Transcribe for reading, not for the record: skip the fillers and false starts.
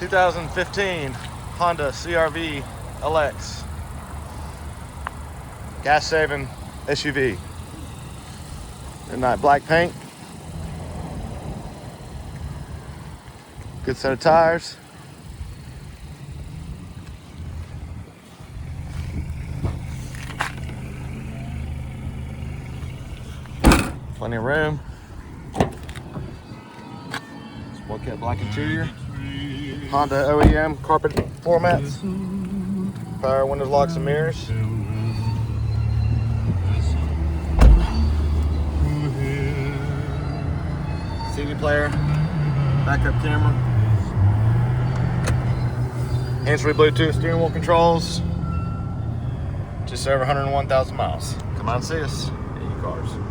2015 Honda CR-V LX. Gas saving SUV. Midnight black paint. Good set of tires. Plenty of room. Sport cat black interior. Honda OEM carpet floor mats. Power windows, locks, and mirrors. CD player. Backup camera. Hands-free Bluetooth steering wheel controls. Just over 101,000 miles. Come out and see us at E-Cars.